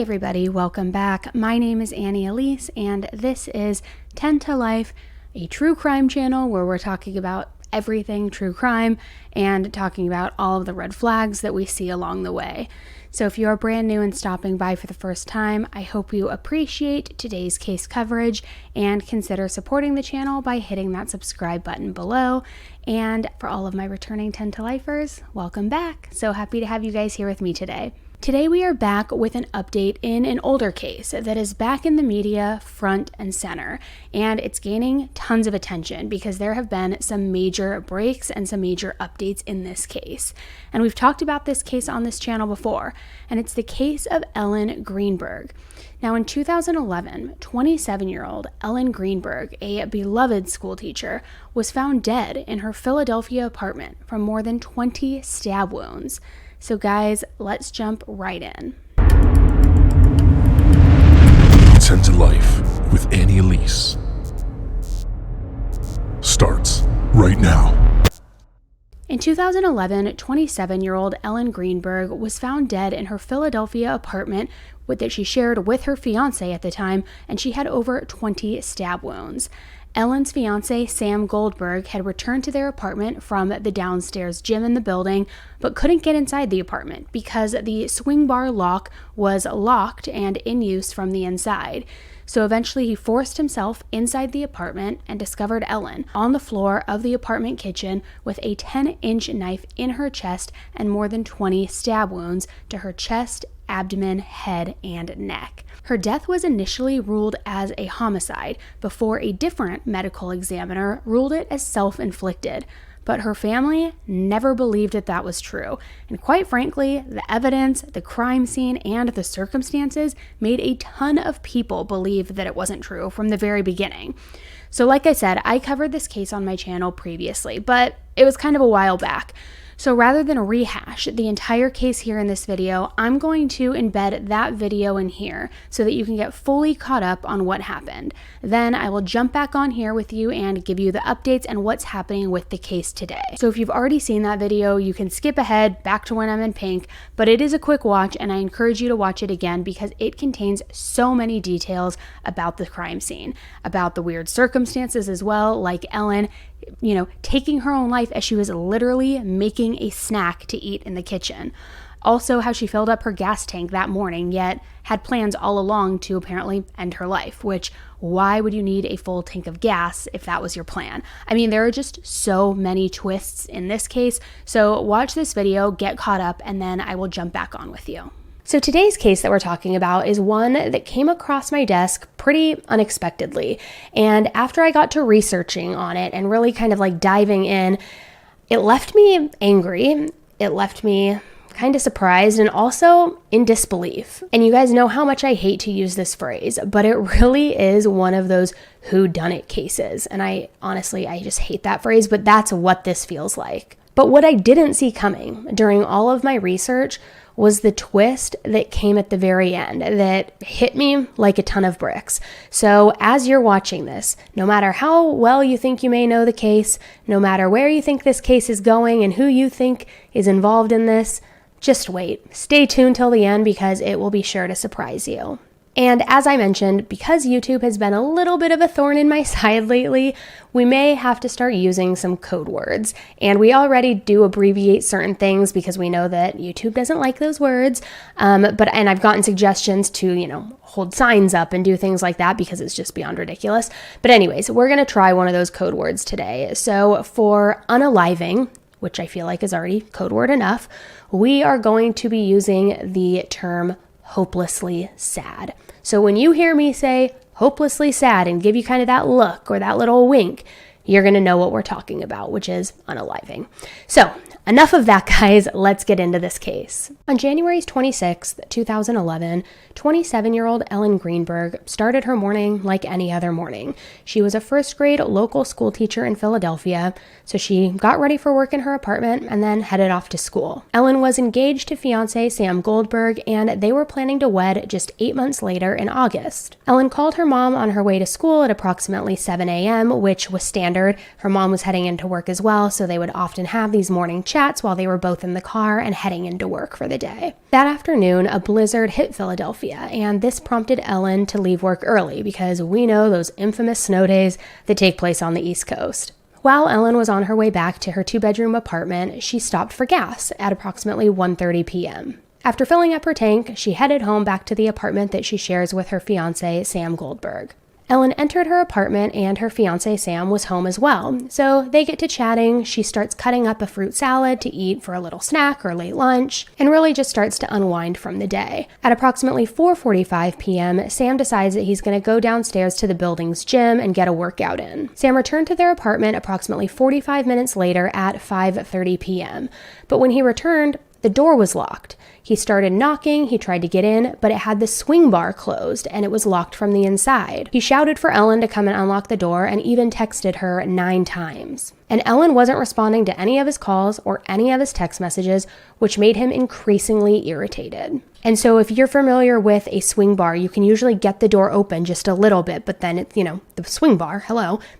Hey everybody, welcome back. My name is Elise, and this is 10 to Life, a true crime channel where we're talking about everything true crime and talking about all of the red flags that we see along the way. So if you are brand new and stopping by for the first time, I hope you appreciate today's case coverage and consider supporting the channel by hitting that subscribe button below. And for all of my returning 10 to Lifers, welcome back. So happy to have you guys here with me today. Today we are back with an update in an older case that is back in the media front and center, and it's gaining tons of attention because there have been some major breaks and some major updates in this case. And we've talked about this case on this channel before, and it's the case of Ellen Greenberg. Now in 2011, 27-year-old Ellen Greenberg, a beloved school teacher, was found dead in her Philadelphia apartment from more than 20 stab wounds. So guys, let's jump right in. 10 to Life with Elise starts right now. In 2011, 27-year-old Ellen Greenberg was found dead in her Philadelphia apartment that she shared with her fiance at the time, and she had over 20 stab wounds. Ellen's fiance, Sam Goldberg, had returned to their apartment from the downstairs gym in the building, but couldn't get inside the apartment because the swing bar lock was locked and in use from the inside. So eventually he forced himself inside the apartment and discovered Ellen on the floor of the apartment kitchen with a 10-inch knife in her chest and more than 20 stab wounds to her chest, abdomen, head, and neck. Her death was initially ruled as a homicide before a different medical examiner ruled it as self-inflicted. But her family never believed that was true. And quite frankly, the evidence, the crime scene, and the circumstances made a ton of people believe that it wasn't true from the very beginning. So like I said, I covered this case on my channel previously, but it was kind of a while back. So rather than rehash the entire case here in this video, I'm going to embed that video in here so that you can get fully caught up on what happened. Then I will jump back on here with you and give you the updates and what's happening with the case today. So if you've already seen that video, you can skip ahead back to when I'm in pink, but it is a quick watch and I encourage you to watch it again because it contains so many details about the crime scene, about the weird circumstances as well, like Ellen taking her own life as she was literally making a snack to eat in the kitchen. Also, how she filled up her gas tank that morning, yet had plans all along to apparently end her life, which why would you need a full tank of gas if that was your plan? I mean, there are just so many twists in this case. So watch this video, get caught up, and then I will jump back on with you. So today's case that we're talking about is one that came across my desk pretty unexpectedly. And after I got to researching on it and really kind of like diving in, it left me angry. It left me kind of surprised and also in disbelief. And you guys know how much I hate to use this phrase, but it really is one of those whodunit cases. And I just hate that phrase, but that's what this feels like. But what I didn't see coming during all of my research was the twist that came at the very end that hit me like a ton of bricks. So as you're watching this, no matter how well you think you may know the case, no matter where you think this case is going and who you think is involved in this, just wait. Stay tuned till the end because it will be sure to surprise you. And as I mentioned, because YouTube has been a little bit of a thorn in my side lately, we may have to start using some code words. And we already do abbreviate certain things because we know that YouTube doesn't like those words. And I've gotten suggestions to, hold signs up and do things like that because it's just beyond ridiculous. But anyways, we're going to try one of those code words today. So for unaliving, which I feel like is already code word enough, we are going to be using the term hopelessly sad. So when you hear me say hopelessly sad and give you kind of that look or that little wink, you're going to know what we're talking about, which is unaliving. So enough of that, guys. Let's get into this case. On January 26th, 2011, 27-year-old Ellen Greenberg started her morning like any other morning. She was a first grade local school teacher in Philadelphia, so she got ready for work in her apartment and then headed off to school. Ellen was engaged to fiance Sam Goldberg, and they were planning to wed just 8 months later in August. Ellen called her mom on her way to school at approximately 7 a.m., which was standard standard. Her mom was heading into work as well, so they would often have these morning chats while they were both in the car and heading into work for the day. That afternoon, a blizzard hit Philadelphia, and this prompted Ellen to leave work early because we know those infamous snow days that take place on the East Coast. While Ellen was on her way back to her 2-bedroom apartment, she stopped for gas at approximately 1:30 p.m. After filling up her tank, she headed home back to the apartment that she shares with her fiancé, Sam Goldberg. Ellen entered her apartment and her fiancé Sam was home as well, so they get to chatting. She starts cutting up a fruit salad to eat for a little snack or late lunch, and really just starts to unwind from the day. At approximately 4:45 p.m., Sam decides that he's going to go downstairs to the building's gym and get a workout in. Sam returned to their apartment approximately 45 minutes later at 5:30 p.m., but when he returned, the door was locked. He started knocking, he tried to get in, but it had the swing bar closed and it was locked from the inside. He shouted for Ellen to come and unlock the door and even texted her 9 times. And Ellen wasn't responding to any of his calls or any of his text messages, which made him increasingly irritated. And so if you're familiar with a swing bar, you can usually get the door open just a little bit, but then it's, the swing bar,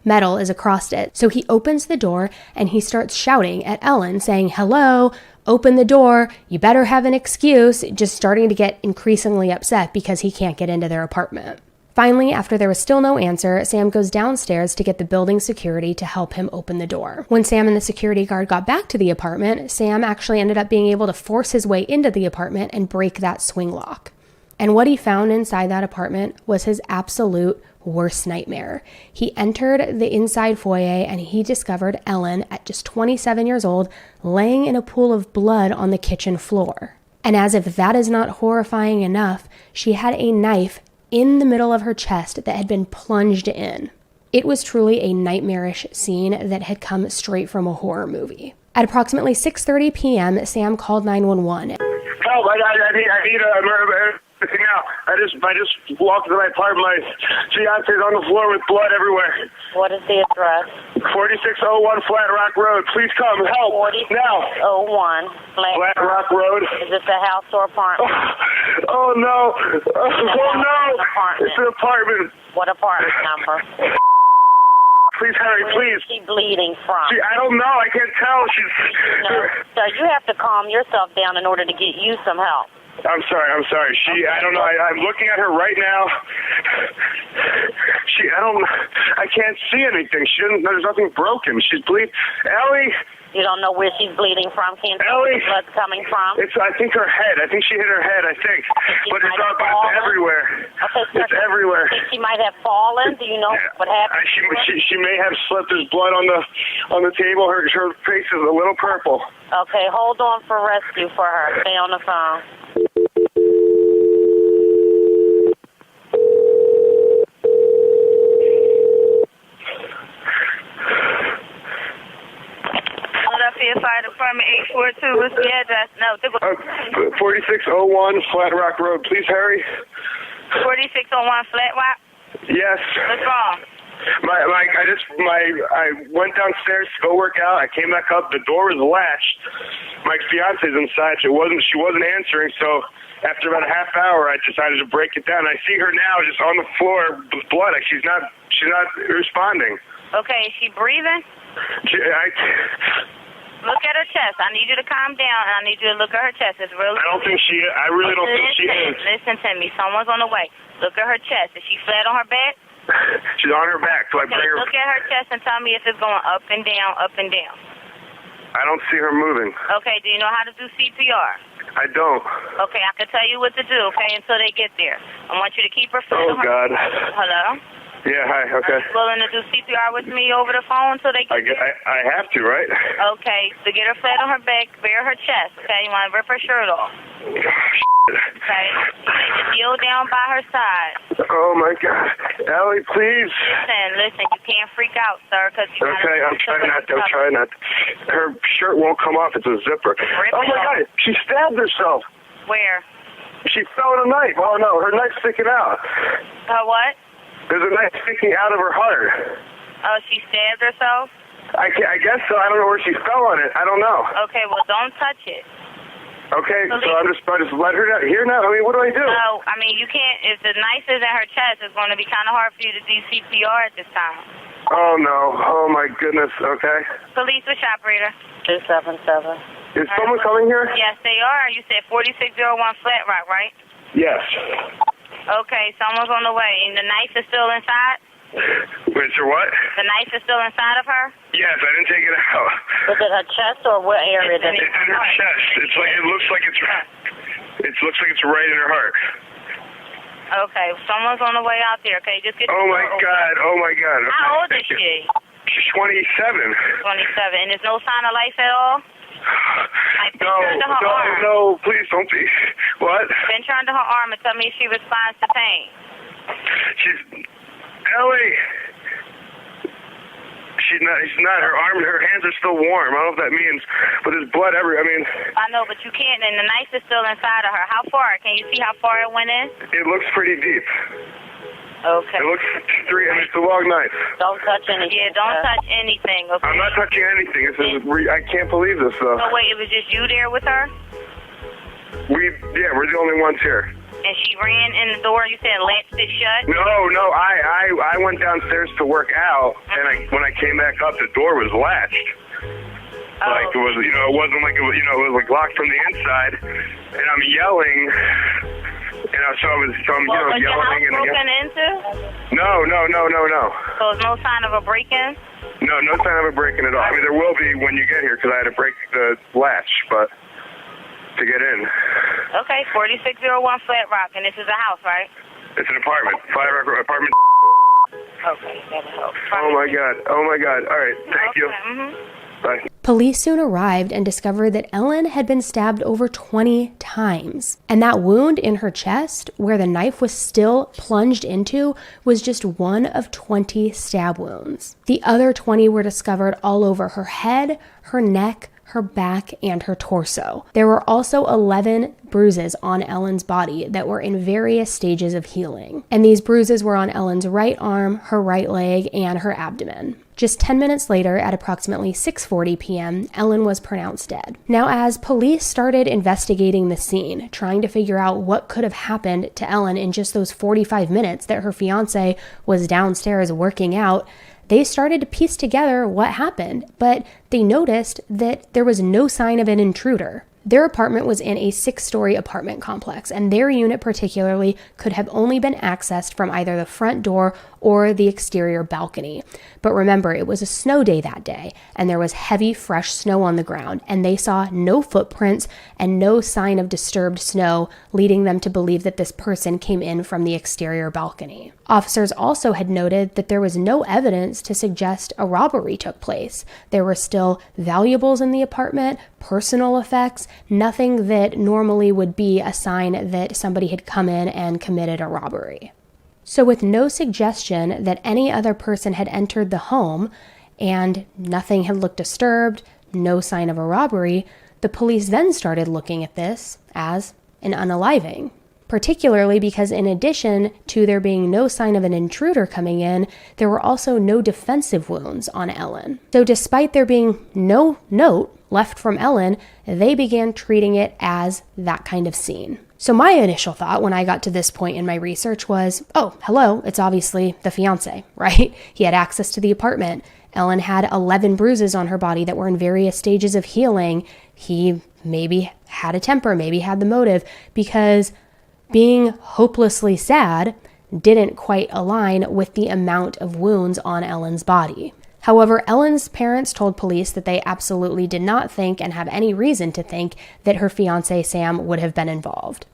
metal is across it. So he opens the door and he starts shouting at Ellen saying, "Hello, open the door, you better have an excuse," just starting to get increasingly upset because he can't get into their apartment. Finally, after there was still no answer, Sam goes downstairs to get the building security to help him open the door. When Sam and the security guard got back to the apartment, Sam actually ended up being able to force his way into the apartment and break that swing lock. And what he found inside that apartment was his absolute worst nightmare. He entered the inside foyer and he discovered Ellen, at just 27 years old, laying in a pool of blood on the kitchen floor. And as if that is not horrifying enough, she had a knife in the middle of her chest that had been plunged in. It was truly a nightmarish scene that had come straight from a horror movie. At approximately 6:30 p.m., Sam called 911. Help, I need a now. I just walked to my apartment. My fiance's on the floor with blood everywhere. What is the address? 4601 Flat Rock Road. Please come. Help. 4601 Flat Rock Road. Is this a house or apartment? Oh no. Oh no. It's an apartment. What apartment number? Please hurry, please. Where is she bleeding from? I don't know. I can't tell. No. So you have to calm yourself down in order to get you some help. I'm sorry. I don't know. I'm looking at her right now. I can't see anything. There's nothing broken. She's bleeding. Ellie! You don't know where she's bleeding from? Can't tell where the blood's coming from? I think her head. I think she hit her head, But it's everywhere. Okay, it's everywhere. Think she might have fallen? Do you know what happened? She may have slipped. There's blood on the table. Her face is a little purple. Okay, hold on for rescue for her. Stay on the phone. Fire Department 842. What's the address? No, 4601 Flat Rock Road. Please hurry. 4601 Flat Rock. Yes. What's wrong? I went downstairs to go work out. I came back up. The door was latched. My fiance's inside. She wasn't answering. So after about a half hour, I decided to break it down. I see her now just on the floor with blood. She's not responding. Okay, is she breathing? Look at her chest. I need you to calm down, and I need you to look at her chest. It's really. I really don't think she is. Listen to me. Someone's on the way. Look at her chest. Is she flat on her back? She's on her back. So I bring her. Look at her chest and tell me if it's going up and down, up and down. I don't see her moving. Okay. Do you know how to do CPR? I don't. Okay. I can tell you what to do. Okay, until they get there. I want you to keep her flat. Oh God. Hello. Yeah, hi, okay. Are you willing to do CPR with me over the phone until they get there? I have to, right? Okay, so get her flat on her back, bare her chest, okay? You want to rip her shirt off. Okay? You need to kneel down by her side. Oh, my God. Ellie, please. Listen, you can't freak out, sir, because you Okay, I'm trying not to. Her shirt won't come off. It's a zipper. Oh, my God. She stabbed herself. Where? She fell with a knife. Oh, no, her knife's sticking out. Her what? There's a knife sticking out of her heart. Oh, she stabbed herself? I guess so. I don't know where she fell on it. I don't know. Okay, well, don't touch it. Okay, so I just let her down. Here now? I mean, what do I do? No, I mean, you can't. If the knife is in her chest, it's going to be kind of hard for you to do CPR at this time. Oh, no. Oh, my goodness. Okay. Police, which operator? 277. Is someone coming here? Yes, they are. You said 4601 Flat Rock, right? Yes. Okay, someone's on the way. And the knife is still inside? Wait, so what? The knife is still inside of her? Yes, I didn't take it out. Was it her chest or what area did It's in her chest. It looks like it's right in her heart. Okay, someone's on the way out there. Okay, just get. Oh my God! Oh my God! Okay, How old is she? She's 27. 27, and there's no sign of life at all. Like, No, please don't be. What? Pinch her under her arm and tell me if she responds to pain. She's Ellie. She's not. Her arm and her hands are still warm. I don't know what that means, but there's blood everywhere. I know, but you can't, and the knife is still inside of her. How far? Can you see how far it went in? It looks pretty deep. Okay. It looks it's a long knife. Don't touch anything. Yeah, don't touch anything, okay? I'm not touching anything. I can't believe this, though. So wait, it was just you there with her? We're the only ones here. And she ran in the door, you said latched it shut? No, I went downstairs to work out, and when I came back up, the door was latched. Like, it was, it wasn't like it was, it was like locked from the inside, and I'm yelling, so I'm was yelling. Your house broken into? No. So there's no sign of a break-in? No sign of a break-in at all. There will be when you get here, because I had to break the latch, but to get in. Okay, 4601 Flat Rock, and this is a house, right? It's an apartment. Flat Rock apartment. Okay, that'll help. Oh my God. All right, thank you. Bye. Police soon arrived and discovered that Ellen had been stabbed over 20 times. And that wound in her chest, where the knife was still plunged into, was just one of 20 stab wounds. The other 20 were discovered all over her head, her neck, her back, and her torso. There were also 11 bruises on Ellen's body that were in various stages of healing. And these bruises were on Ellen's right arm, her right leg, and her abdomen. Just 10 minutes later, at approximately 6:40 p.m., Ellen was pronounced dead. Now, as police started investigating the scene, trying to figure out what could have happened to Ellen in just those 45 minutes that her fiancé was downstairs working out, they started to piece together what happened, but they noticed that there was no sign of an intruder. Their apartment was in a 6-story apartment complex, and their unit particularly could have only been accessed from either the front door or the exterior balcony. But remember, it was a snow day that day, and there was heavy, fresh snow on the ground, and they saw no footprints and no sign of disturbed snow, leading them to believe that this person came in from the exterior balcony. Officers also had noted that there was no evidence to suggest a robbery took place. There were still valuables in the apartment, personal effects, nothing that normally would be a sign that somebody had come in and committed a robbery. So with no suggestion that any other person had entered the home and nothing had looked disturbed, no sign of a robbery, the police then started looking at this as an unaliving. Particularly because in addition to there being no sign of an intruder coming in, there were also no defensive wounds on Ellen. So despite there being no note left from Ellen, they began treating it as that kind of scene. So my initial thought when I got to this point in my research was, oh, hello, it's obviously the fiancé, right? He had access to the apartment. Ellen had 11 bruises on her body that were in various stages of healing. He maybe had a temper, maybe had the motive, because being hopelessly sad didn't quite align with the amount of wounds on Ellen's body. However, Ellen's parents told police that they absolutely did not think and have any reason to think that her fiancé Sam would have been involved.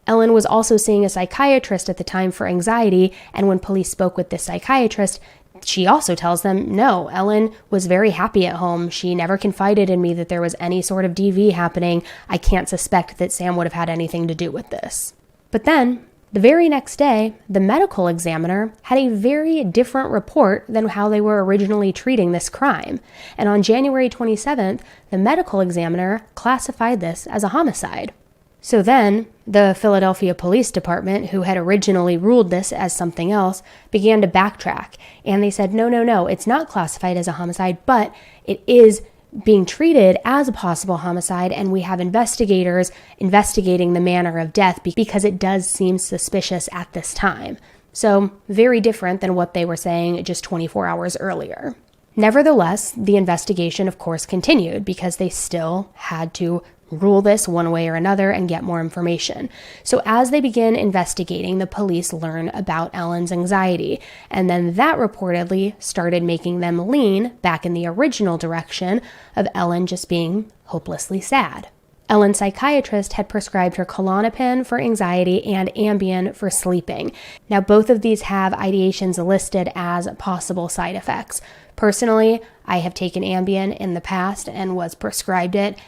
Ellen was also seeing a psychiatrist at the time for anxiety, and when police spoke with this psychiatrist, she also tells them, no, Ellen was very happy at home. She never confided in me that there was any sort of DV happening. I can't suspect that Sam would have had anything to do with this. But then, the very next day, the medical examiner had a very different report than how they were originally treating this crime. And on January 27th, the medical examiner classified this as a homicide. So then, the Philadelphia Police Department, who had originally ruled this as something else, began to backtrack. And they said, no, it's not classified as a homicide, but it is being treated as a possible homicide, and we have investigators investigating the manner of death because it does seem suspicious at this time. So very different than what they were saying just 24 hours earlier. Nevertheless, the investigation, of course, continued because they still had to rule this one way or another and get more information. So as they begin investigating, the police learn about Ellen's anxiety, and then that reportedly started making them lean back in the original direction of Ellen just being hopelessly sad. Ellen's psychiatrist had prescribed her Klonopin for anxiety and Ambien for sleeping. Now, both of these have ideations listed as possible side effects. Personally, I have taken Ambien in the past and was prescribed it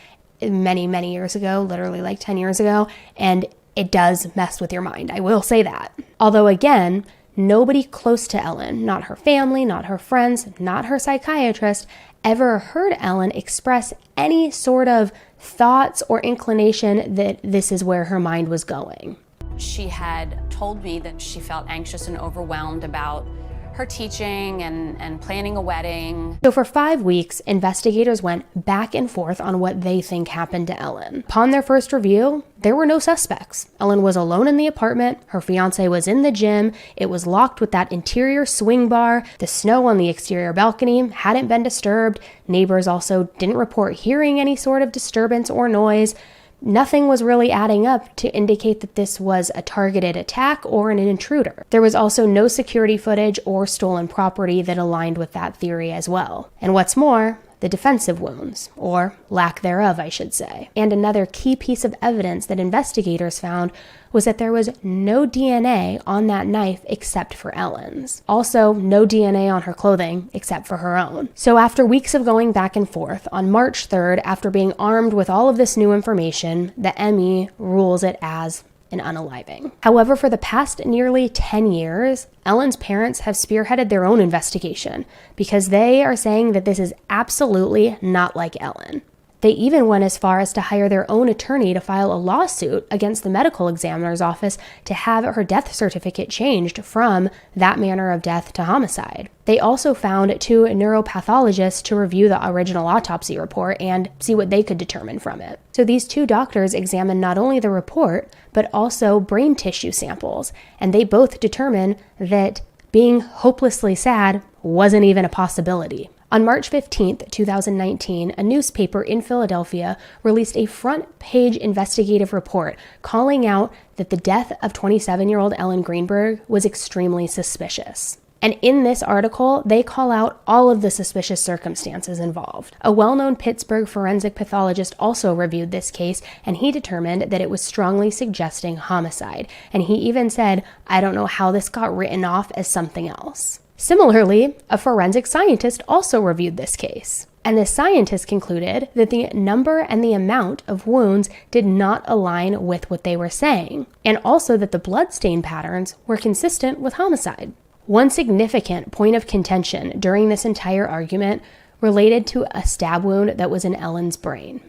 many, many years ago, literally like 10 years ago, and it does mess with your mind. I will say that. Although, again, nobody close to Ellen, not her family, not her friends, not her psychiatrist, ever heard Ellen express any sort of thoughts or inclination that this is where her mind was going. She had told me that she felt anxious and overwhelmed about her teaching and planning a wedding. So for 5 weeks, investigators went back and forth on what they think happened to Ellen. Upon their first review, there were no suspects. Ellen was alone in the apartment, her fiance was in the gym, it was locked with that interior swing bar, the snow on the exterior balcony hadn't been disturbed, neighbors also didn't report hearing any sort of disturbance or noise. Nothing was really adding up to indicate that this was a targeted attack or an intruder. There was also no security footage or stolen property that aligned with that theory as well. And what's more, the defensive wounds, or lack thereof, I should say. And another key piece of evidence that investigators found was that there was no DNA on that knife except for Ellen's. Also, no DNA on her clothing except for her own. So after weeks of going back and forth, on March 3rd, after being armed with all of this new information, the ME rules it as an unaliving. However, for the past nearly 10 years, Ellen's parents have spearheaded their own investigation because they are saying that this is absolutely not like Ellen. They even went as far as to hire their own attorney to file a lawsuit against the medical examiner's office to have her death certificate changed from that manner of death to homicide. They also found 2 neuropathologists to review the original autopsy report and see what they could determine from it. So these 2 doctors examined not only the report, but also brain tissue samples, and they both determined that being hopelessly sad wasn't even a possibility. On March 15, 2019, a newspaper in Philadelphia released a front-page investigative report calling out that the death of 27-year-old Ellen Greenberg was extremely suspicious. And in this article, they call out all of the suspicious circumstances involved. A well-known Pittsburgh forensic pathologist also reviewed this case, and he determined that it was strongly suggesting homicide. And he even said, "I don't know how this got written off as something else." Similarly, a forensic scientist also reviewed this case. And the scientist concluded that the number and the amount of wounds did not align with what they were saying, and also that the bloodstain patterns were consistent with homicide. One significant point of contention during this entire argument related to a stab wound that was in Ellen's brain.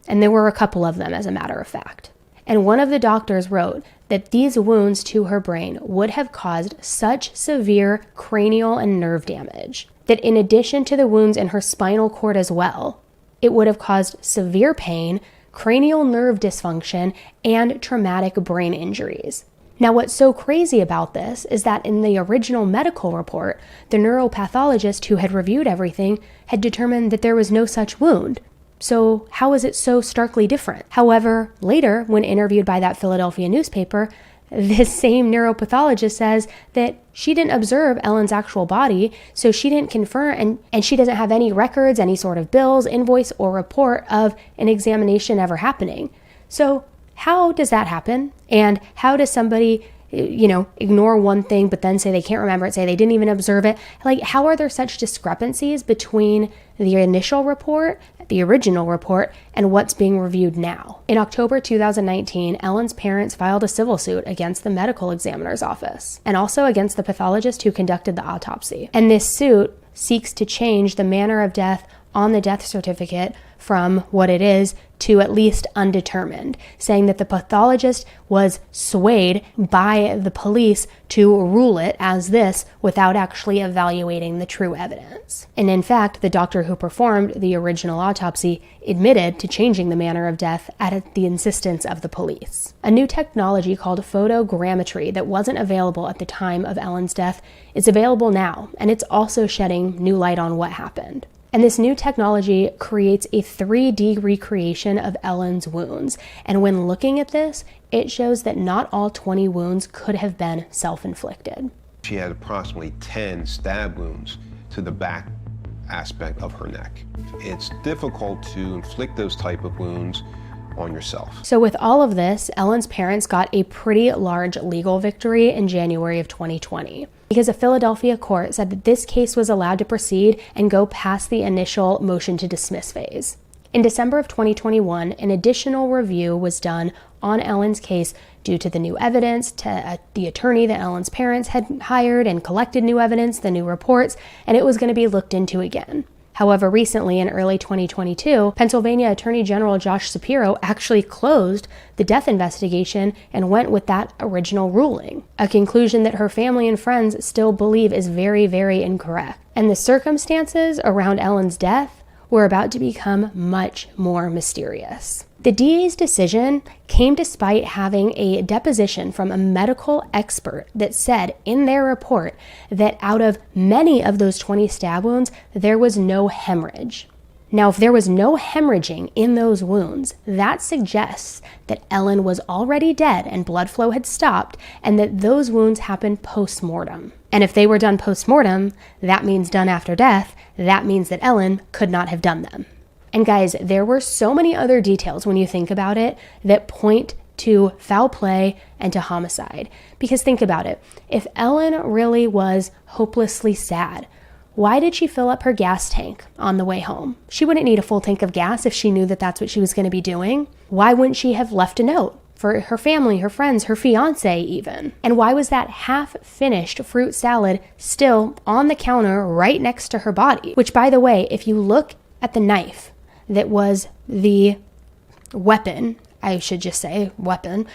And there were a couple of them, as a matter of fact. And one of the doctors wrote that these wounds to her brain would have caused such severe cranial and nerve damage that in addition to the wounds in her spinal cord as well, it would have caused severe pain, cranial nerve dysfunction, and traumatic brain injuries. Now, what's so crazy about this is that in the original medical report, the neuropathologist who had reviewed everything had determined that there was no such wound. So how is it so starkly different? However, later, when interviewed by that Philadelphia newspaper, this same neuropathologist says that she didn't observe Ellen's actual body, so she didn't confirm, and she doesn't have any records, any sort of bills, invoice, or report of an examination ever happening. So how does that happen? And how does somebody, ignore one thing but then say they can't remember it, say they didn't even observe it? Like, how are there such discrepancies between the initial report, the original report, and what's being reviewed now? In October 2019, Ellen's parents filed a civil suit against the medical examiner's office and also against the pathologist who conducted the autopsy. And this suit seeks to change the manner of death on the death certificate from what it is to at least undetermined, saying that the pathologist was swayed by the police to rule it as this without actually evaluating the true evidence. And in fact, the doctor who performed the original autopsy admitted to changing the manner of death at the insistence of the police. A new technology called photogrammetry that wasn't available at the time of Ellen's death is available now, and it's also shedding new light on what happened. And this new technology creates a 3D recreation of Ellen's wounds. And when looking at this, it shows that not all 20 wounds could have been self-inflicted. She had approximately 10 stab wounds to the back aspect of her neck. It's difficult to inflict those type of wounds on yourself. So with all of this, Ellen's parents got a pretty large legal victory in January of 2020. Because a Philadelphia court said that this case was allowed to proceed and go past the initial motion to dismiss phase. In December of 2021, an additional review was done on Ellen's case due to the new evidence, to the attorney that Ellen's parents had hired and collected new evidence, the new reports, and it was going to be looked into again. However, recently in early 2022, Pennsylvania Attorney General Josh Shapiro actually closed the death investigation and went with that original ruling, a conclusion that her family and friends still believe is very, very incorrect. And the circumstances around Ellen's death were about to become much more mysterious. The DA's decision came despite having a deposition from a medical expert that said in their report that out of many of those 20 stab wounds, there was no hemorrhage. Now, if there was no hemorrhaging in those wounds, that suggests that Ellen was already dead and blood flow had stopped, and that those wounds happened post-mortem. And if they were done post-mortem, that means done after death, that means that Ellen could not have done them. And guys, there were so many other details when you think about it that point to foul play and to homicide. Because think about it, if Ellen really was hopelessly sad, why did she fill up her gas tank on the way home? She wouldn't need a full tank of gas if she knew that that's what she was going to be doing. Why wouldn't she have left a note for her family, her friends, her fiance even? And why was that half-finished fruit salad still on the counter right next to her body? Which, by the way, if you look at the knife that was the weapon, I should just say weapon,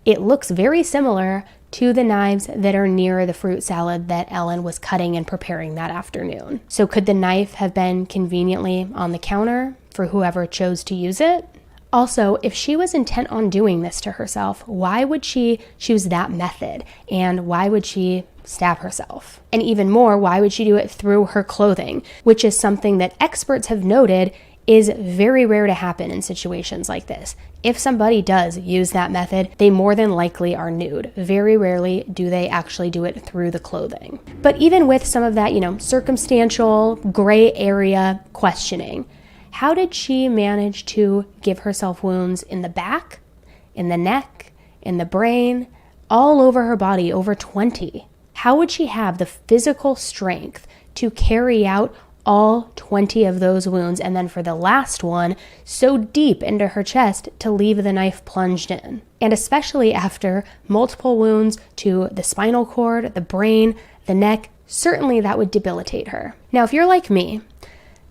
it looks very similar to the knives that are near the fruit salad that Ellen was cutting and preparing that afternoon. So could the knife have been conveniently on the counter for whoever chose to use it? Also, if she was intent on doing this to herself, why would she choose that method? And why would she stab herself? And even more, why would she do it through her clothing, which is something that experts have noted is very rare to happen in situations like this. If somebody does use that method, they more than likely are nude. Very rarely do they actually do it through the clothing. But even with some of that, circumstantial gray area questioning, how did she manage to give herself wounds in the back, in the neck, in the brain, all over her body, over 20? How would she have the physical strength to carry out all 20 of those wounds, and then for the last one, so deep into her chest to leave the knife plunged in? And especially after multiple wounds to the spinal cord, the brain, the neck, certainly that would debilitate her. Now, if you're like me,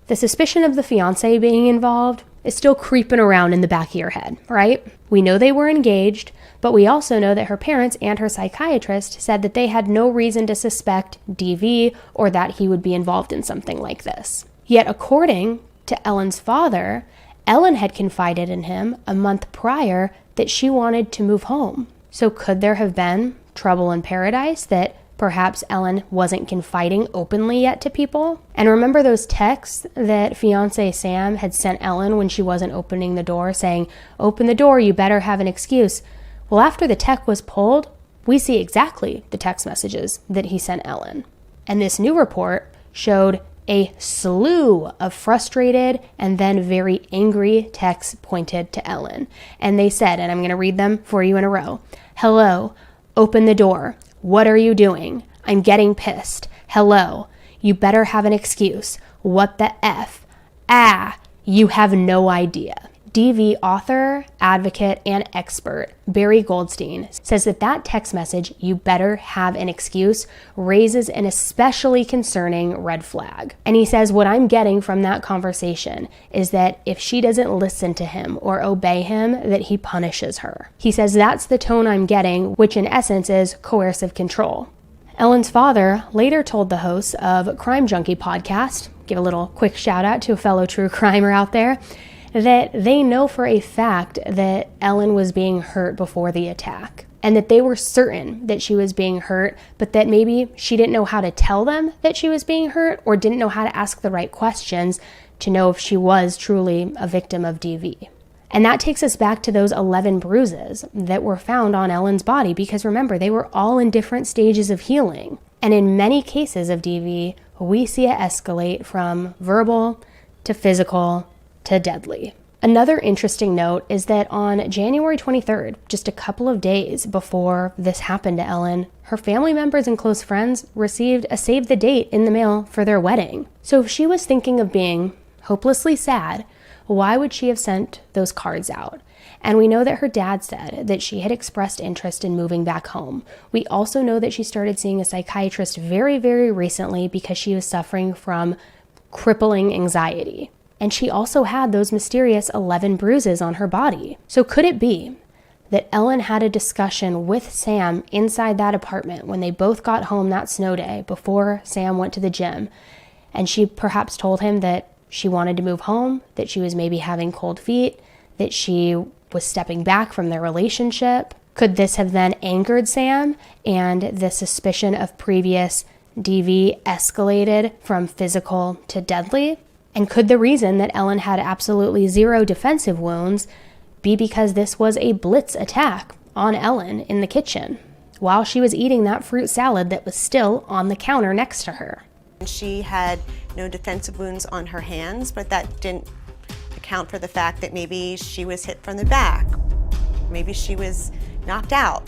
the suspicion of the fiancé being involved is still creeping around in the back of your head, right? We know they were engaged, but we also know that her parents and her psychiatrist said that they had no reason to suspect DV or that he would be involved in something like this. Yet according to Ellen's father, Ellen had confided in him a month prior that she wanted to move home. So could there have been trouble in paradise that perhaps Ellen wasn't confiding openly yet to people? And remember those texts that fiancé Sam had sent Ellen when she wasn't opening the door saying, "Open the door, you better have an excuse." Well, after the tech was pulled, we see exactly the text messages that he sent Ellen. And this new report showed a slew of frustrated and then very angry texts pointed to Ellen. And they said, and I'm going to read them for you in a row. "Hello, open the door. What are you doing? I'm getting pissed. Hello, you better have an excuse. What the F? Ah, you have no idea. DV author, advocate, and expert Barry Goldstein says that text message, "you better have an excuse," raises an especially concerning red flag. And he says, what I'm getting from that conversation is that if she doesn't listen to him or obey him, that he punishes her. He says that's the tone I'm getting, which in essence is coercive control. Ellen's father later told the hosts of Crime Junkie podcast, give a little quick shout out to a fellow true crimer out there, that they know for a fact that Ellen was being hurt before the attack, and that they were certain that she was being hurt, but that maybe she didn't know how to tell them that she was being hurt, or didn't know how to ask the right questions to know if she was truly a victim of DV. And that takes us back to those 11 bruises that were found on Ellen's body, because remember, they were all in different stages of healing. And in many cases of DV, we see it escalate from verbal to physical to deadly. Another interesting note is that on January 23rd, just a couple of days before this happened to Ellen, her family members and close friends received a save the date in the mail for their wedding. So if she was thinking of being hopelessly sad, why would she have sent those cards out? And we know that her dad said that she had expressed interest in moving back home. We also know that she started seeing a psychiatrist very, very recently because she was suffering from crippling anxiety. And she also had those mysterious 11 bruises on her body. So could it be that Ellen had a discussion with Sam inside that apartment when they both got home that snow day before Sam went to the gym, and she perhaps told him that she wanted to move home, that she was maybe having cold feet, that she was stepping back from their relationship? Could this have then angered Sam, and the suspicion of previous DV escalated from physical to deadly? And could the reason that Ellen had absolutely zero defensive wounds be because this was a blitz attack on Ellen in the kitchen while she was eating that fruit salad that was still on the counter next to her? She had no defensive wounds on her hands, but that didn't account for the fact that maybe she was hit from the back. Maybe she was knocked out.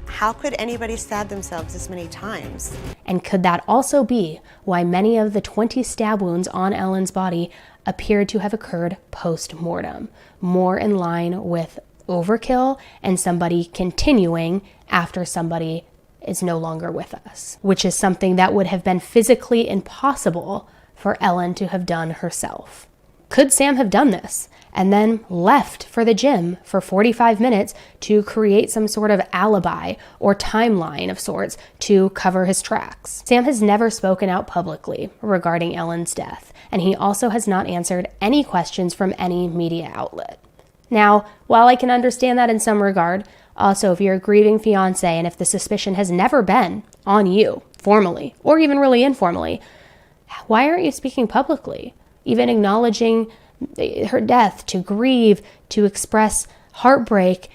How could anybody stab themselves this many times? And could that also be why many of the 20 stab wounds on Ellen's body appeared to have occurred post-mortem, more in line with overkill and somebody continuing after somebody is no longer with us, which is something that would have been physically impossible for Ellen to have done herself? Could Sam have done this and then left for the gym for 45 minutes to create some sort of alibi or timeline of sorts to cover his tracks? Sam has never spoken out publicly regarding Ellen's death, and he also has not answered any questions from any media outlet. Now, while I can understand that in some regard, also if you're a grieving fiance and if the suspicion has never been on you, formally, or even really informally, why aren't you speaking publicly? Even acknowledging her death, to grieve, to express heartbreak.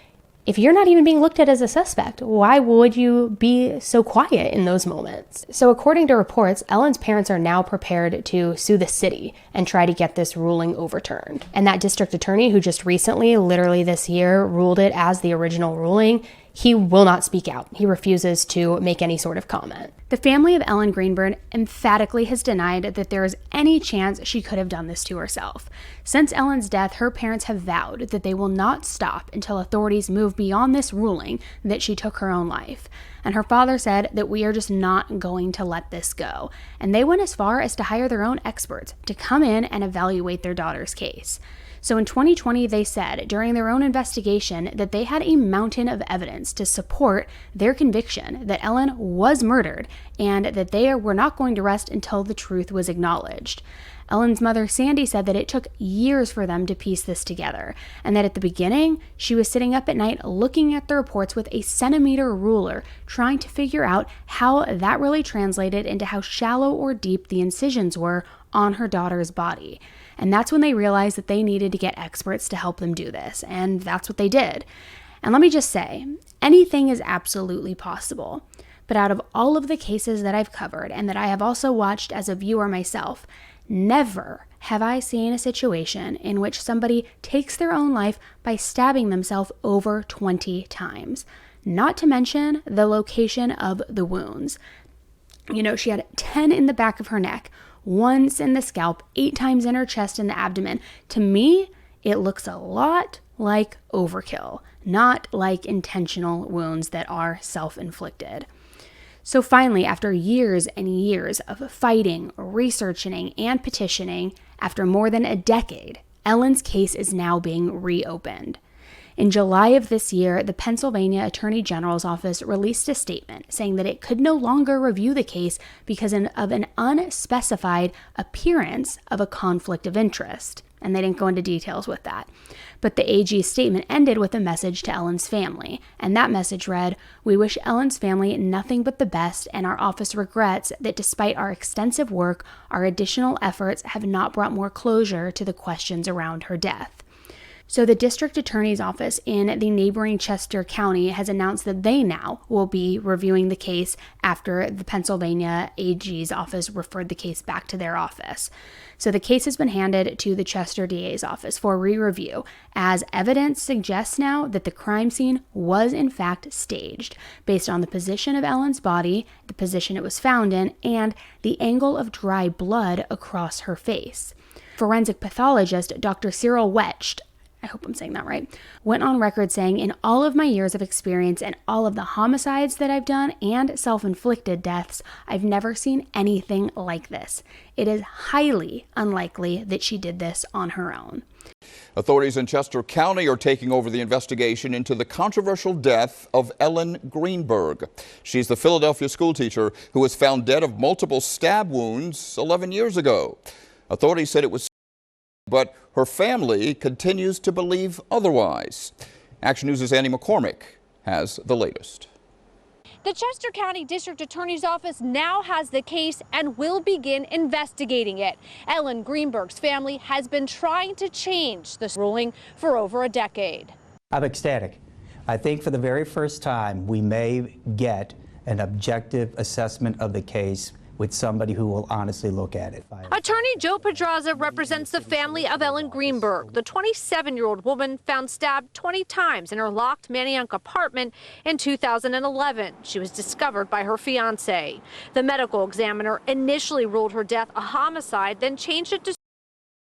If you're not even being looked at as a suspect, why would you be so quiet in those moments? So according to reports, Ellen's parents are now prepared to sue the city and try to get this ruling overturned. And that district attorney who just recently, literally this year, ruled it as the original ruling, he will not speak out. He refuses to make any sort of comment. The family of Ellen Greenberg emphatically has denied that there is any chance she could have done this to herself. Since Ellen's death, her parents have vowed that they will not stop until authorities move beyond this ruling that she took her own life. And her father said that we are just not going to let this go. And they went as far as to hire their own experts to come in and evaluate their daughter's case. So in 2020, they said during their own investigation that they had a mountain of evidence to support their conviction that Ellen was murdered and that they were not going to rest until the truth was acknowledged. Ellen's mother, Sandy, said that it took years for them to piece this together, and that at the beginning, she was sitting up at night looking at the reports with a centimeter ruler, trying to figure out how that really translated into how shallow or deep the incisions were on her daughter's body. And that's when they realized that they needed to get experts to help them do this, and that's what they did. And let me just say, anything is absolutely possible. But out of all of the cases that I've covered and that I have also watched as a viewer myself, never have I seen a situation in which somebody takes their own life by stabbing themselves over 20 times. Not to mention the location of the wounds. You know, she had 10 in the back of her neck, once in the scalp, 8 times in her chest and the abdomen. To me, it looks a lot like overkill, not like intentional wounds that are self-inflicted. So finally, after years and years of fighting, researching, and petitioning, after more than a decade, Ellen's case is now being reopened. In July of this year, the Pennsylvania Attorney General's office released a statement saying that it could no longer review the case because of an unspecified appearance of a conflict of interest. And they didn't go into details with that. But the AG's statement ended with a message to Ellen's family. And that message read, "We wish Ellen's family nothing but the best, and our office regrets that despite our extensive work, our additional efforts have not brought more closure to the questions around her death." So the district attorney's office in the neighboring Chester County has announced that they now will be reviewing the case after the Pennsylvania AG's office referred the case back to their office. So the case has been handed to the Chester DA's office for re-review, as evidence suggests now that the crime scene was in fact staged based on the position of Ellen's body, the position it was found in, and the angle of dry blood across her face. Forensic pathologist Dr. Cyril Wetsch, I hope I'm saying that right, went on record saying, "In all of my years of experience and all of the homicides that I've done and self-inflicted deaths, I've never seen anything like this. It is highly unlikely that she did this on her own." Authorities in Chester County are taking over the investigation into the controversial death of Ellen Greenberg. She's the Philadelphia schoolteacher who was found dead of multiple stab wounds 11 years ago. Authorities said it was, but her family continues to believe otherwise. Action News' Andy McCormick has the latest. The Chester County District Attorney's Office now has the case and will begin investigating it. Ellen Greenberg's family has been trying to change this ruling for over a decade. I'm ecstatic. I think for the very first time we may get an objective assessment of the case with somebody who will honestly look at it. Attorney Joe Pedraza represents the family of Ellen Greenberg, the 27-year-old woman found stabbed 20 times in her locked Manayunk apartment in 2011. She was discovered by her fiancé. The medical examiner initially ruled her death a homicide, then changed it to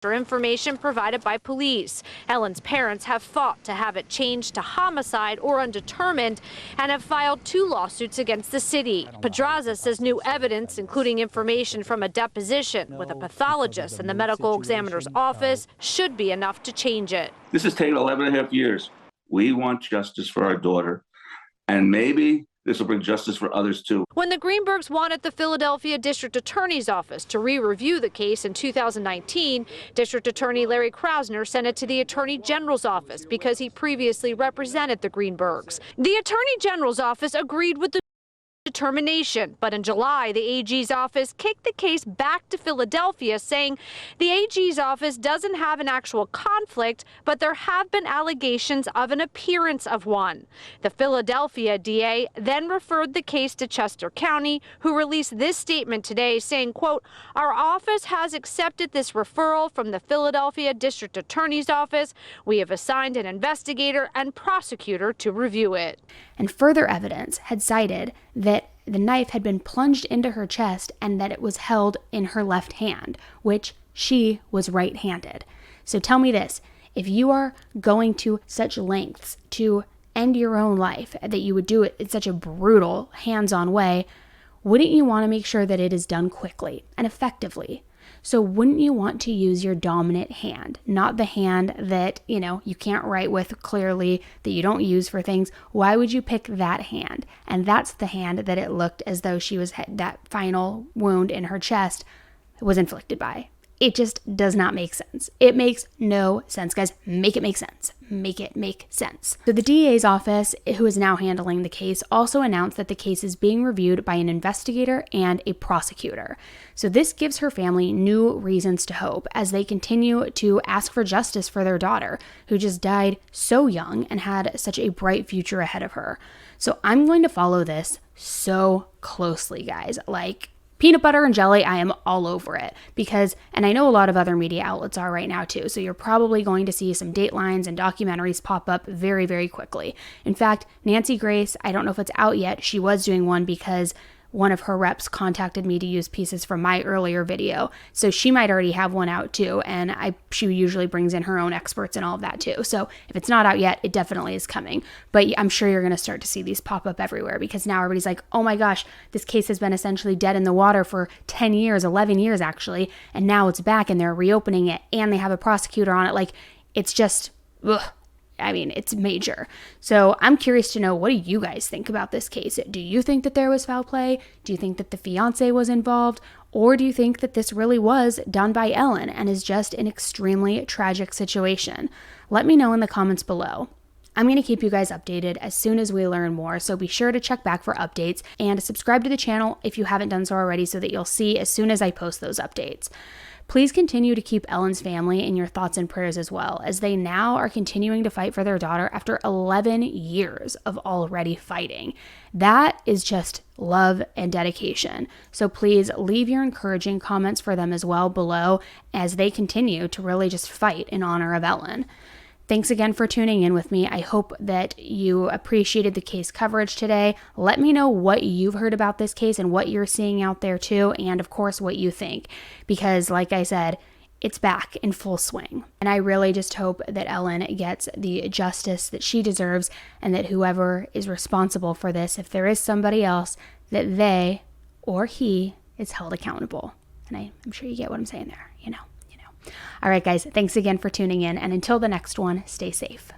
information provided by police. Ellen's parents have fought to have it changed to homicide or undetermined and have filed 2 lawsuits against the city. Pedraza says new evidence, including information from a deposition with a pathologist in the medical examiner's office, should be enough to change it. This has taken 11.5 years. We want justice for our daughter, and maybe this will bring justice for others, too. When the Greenbergs wanted the Philadelphia District Attorney's Office to re-review the case in 2019, District Attorney Larry Krausner sent it to the Attorney General's office because he previously represented the Greenbergs. The Attorney General's office agreed with the determination, but in July, the AG's office kicked the case back to Philadelphia, saying the AG's office doesn't have an actual conflict, but there have been allegations of an appearance of one. The Philadelphia DA then referred the case to Chester County, who released this statement today saying, quote, "Our office has accepted this referral from the Philadelphia District Attorney's Office. We have assigned an investigator and prosecutor to review it." And further evidence had cited that the knife had been plunged into her chest and that it was held in her left hand, which she was right-handed. So tell me this, if you are going to such lengths to end your own life, that you would do it in such a brutal, hands-on way, wouldn't you want to make sure that it is done quickly and effectively? So wouldn't you want to use your dominant hand, not the hand that, you can't write with clearly, that you don't use for things? Why would you pick that hand? And that's the hand that it looked as though that final wound in her chest was inflicted by. It just does not make sense. It makes no sense, guys. Make it make sense. Make it make sense. So the DA's office, who is now handling the case, also announced that the case is being reviewed by an investigator and a prosecutor. So this gives her family new reasons to hope as they continue to ask for justice for their daughter, who just died so young and had such a bright future ahead of her. So I'm going to follow this so closely, guys. Like peanut butter and jelly, I am all over it and I know a lot of other media outlets are right now too, so you're probably going to see some datelines and documentaries pop up very, very quickly. In fact, Nancy Grace, I don't know if it's out yet, she was doing one because one of her reps contacted me to use pieces from my earlier video. So she might already have one out too. And she usually brings in her own experts and all of that too. So if it's not out yet, it definitely is coming. But I'm sure you're going to start to see these pop up everywhere, because now everybody's like, oh my gosh, this case has been essentially dead in the water for 10 years, 11 years actually. And now it's back and they're reopening it and they have a prosecutor on it. Like, it's just, ugh. I mean, it's major. So I'm curious to know, what do you guys think about this case? Do you think that there was foul play? Do you think that the fiance was involved? Or do you think that this really was done by Ellen and is just an extremely tragic situation? Let me know in the comments below. I'm going to keep you guys updated as soon as we learn more, so be sure to check back for updates and subscribe to the channel if you haven't done so already, so that you'll see as soon as I post those updates. Please continue to keep Ellen's family in your thoughts and prayers as well, as they now are continuing to fight for their daughter after 11 years of already fighting. That is just love and dedication. So please leave your encouraging comments for them as well below, as they continue to really just fight in honor of Ellen. Thanks again for tuning in with me. I hope that you appreciated the case coverage today. Let me know what you've heard about this case and what you're seeing out there too, and of course what you think, because like I said, it's back in full swing. And I really just hope that Ellen gets the justice that she deserves, and that whoever is responsible for this, if there is somebody else, that they or he is held accountable. And I'm sure you get what I'm saying there, you know. All right, guys, thanks again for tuning in. And until the next one, stay safe.